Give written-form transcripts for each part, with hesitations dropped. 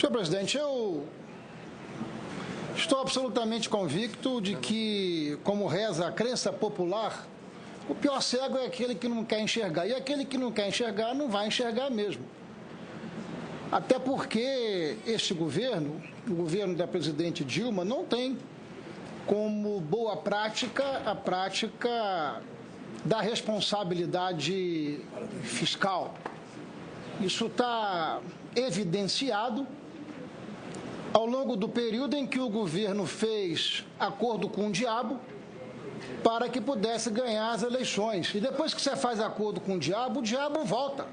Senhor presidente, eu estou absolutamente convicto de que, como reza a crença popular, o pior cego é aquele que não quer enxergar. E aquele que não quer enxergar não vai enxergar mesmo. Até porque este governo, o governo da presidente Dilma, não tem como boa prática a prática da responsabilidade fiscal. Isso está evidenciado ao longo do período em que o governo fez acordo com o diabo para que pudesse ganhar as eleições. E depois que você faz acordo com o diabo volta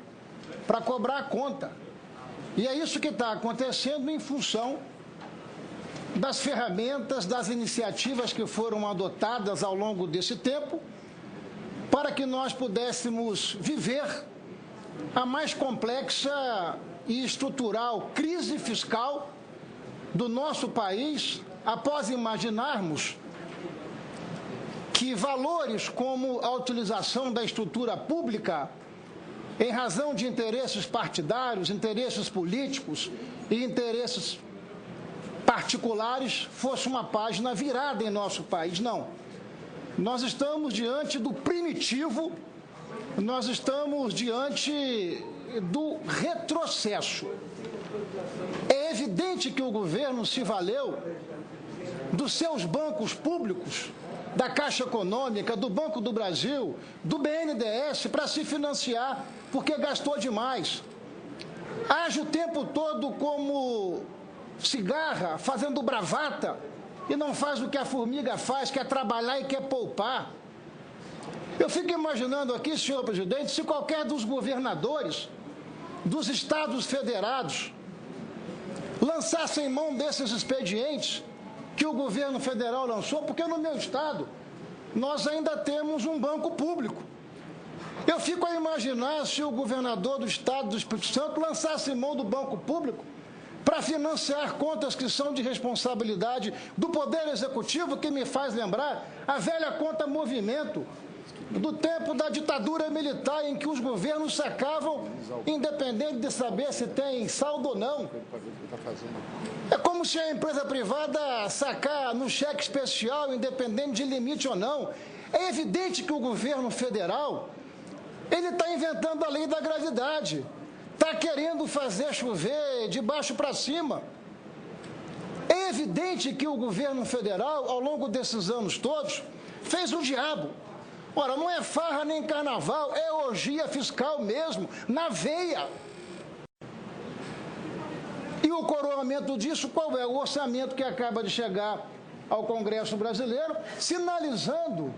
para cobrar a conta. E é isso que está acontecendo em função das ferramentas, das iniciativas que foram adotadas ao longo desse tempo para que nós pudéssemos viver a mais complexa e estrutural crise fiscal do nosso país, após imaginarmos que valores como a utilização da estrutura pública em razão de interesses partidários, interesses políticos e interesses particulares fosse uma página virada em nosso país. Não. Nós estamos diante do primitivo, nós estamos diante do retrocesso. É evidente que o governo se valeu dos seus bancos públicos, da Caixa Econômica, do Banco do Brasil, do BNDES, para se financiar, porque gastou demais. Age o tempo todo como cigarra, fazendo bravata, e não faz o que a formiga faz, que é trabalhar e quer poupar. Eu fico imaginando aqui, senhor presidente, se qualquer dos governadores dos estados federados lançassem mão desses expedientes que o governo federal lançou, porque no meu estado nós ainda temos um banco público. Eu fico a imaginar se o governador do estado do Espírito Santo lançasse mão do banco público para financiar contas que são de responsabilidade do Poder Executivo, que me faz lembrar a velha conta movimento do tempo da ditadura militar, em que os governos sacavam, independente de saber se tem saldo ou não. É como se a empresa privada sacar no cheque especial, independente de limite ou não. É evidente que o governo federal ele está inventando a lei da gravidade, está querendo fazer chover de baixo para cima. É evidente que o governo federal, ao longo desses anos todos, fez o diabo. Ora, não é farra nem carnaval, é orgia fiscal mesmo, na veia. E o coroamento disso, qual é? O orçamento que acaba de chegar ao Congresso brasileiro, sinalizando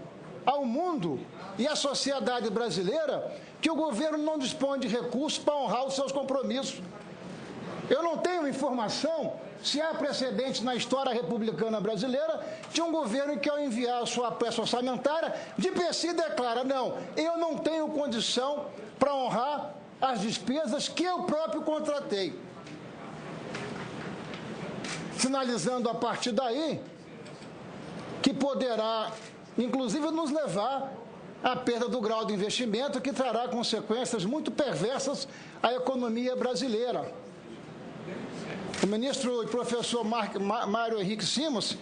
ao mundo e à sociedade brasileira que o governo não dispõe de recursos para honrar os seus compromissos. Eu não tenho informação se há precedentes na história republicana brasileira de um governo que, ao enviar a sua peça orçamentária, de per si declara: não, eu não tenho condição para honrar as despesas que eu próprio contratei. Sinalizando a partir daí que poderá, inclusive, nos levar à perda do grau de investimento, que trará consequências muito perversas à economia brasileira. O ministro e professor Mário Henrique Simons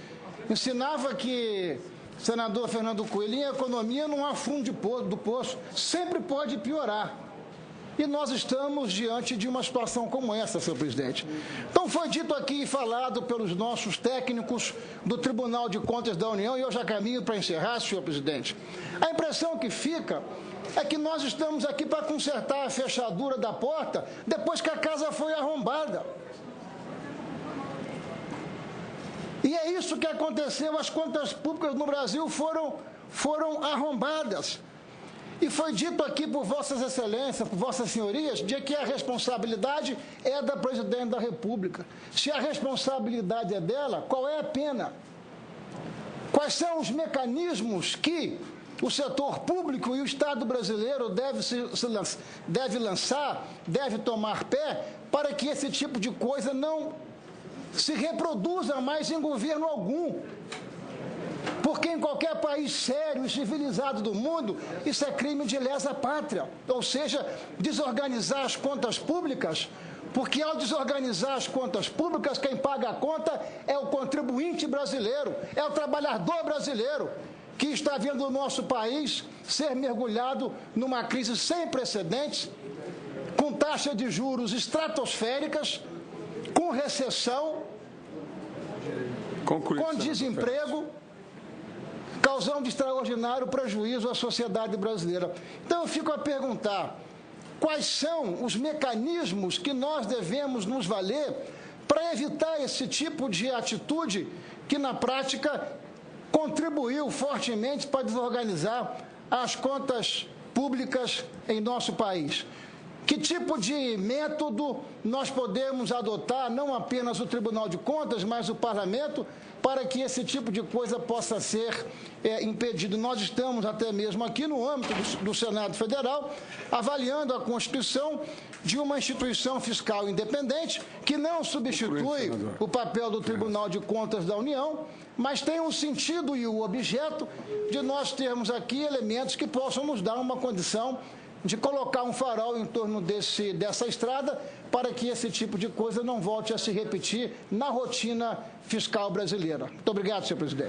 ensinava que, senador Fernando Coelho, a economia não há fundo do poço, sempre pode piorar. E nós estamos diante de uma situação como essa, senhor presidente. Então, foi dito aqui e falado pelos nossos técnicos do Tribunal de Contas da União, e eu já caminho para encerrar, senhor presidente. A impressão que fica é que nós estamos aqui para consertar a fechadura da porta depois que a casa foi arrombada. E é isso que aconteceu, as contas públicas no Brasil foram arrombadas. E foi dito aqui por vossas excelências, por vossas senhorias, de que a responsabilidade é da presidente da República. Se a responsabilidade é dela, qual é a pena? Quais são os mecanismos que o setor público e o Estado brasileiro deve lançar, deve tomar pé, para que esse tipo de coisa não se reproduza mais em governo algum? Porque em qualquer país sério e civilizado do mundo, isso é crime de lesa pátria. Ou seja, desorganizar as contas públicas Porque ao desorganizar as contas públicas, quem paga a conta é o contribuinte brasileiro, é o trabalhador brasileiro, que está vendo o nosso país ser mergulhado numa crise sem precedentes, com taxa de juros estratosféricas, com recessão, com desemprego, causando extraordinário prejuízo à sociedade brasileira. Então eu fico a perguntar, quais são os mecanismos que nós devemos nos valer para evitar esse tipo de atitude que, na prática, contribuiu fortemente para desorganizar as contas públicas em nosso país? Que tipo de método nós podemos adotar, não apenas o Tribunal de Contas, mas o Parlamento, para que esse tipo de coisa possa ser impedido? Nós estamos até mesmo aqui no âmbito do Senado Federal, avaliando a constituição de uma instituição fiscal independente, que não substitui o papel do Tribunal de Contas da União, mas tem o sentido e o objeto de nós termos aqui elementos que possam nos dar uma condição de colocar um farol em torno dessa estrada para que esse tipo de coisa não volte a se repetir na rotina fiscal brasileira. Muito obrigado, senhor presidente.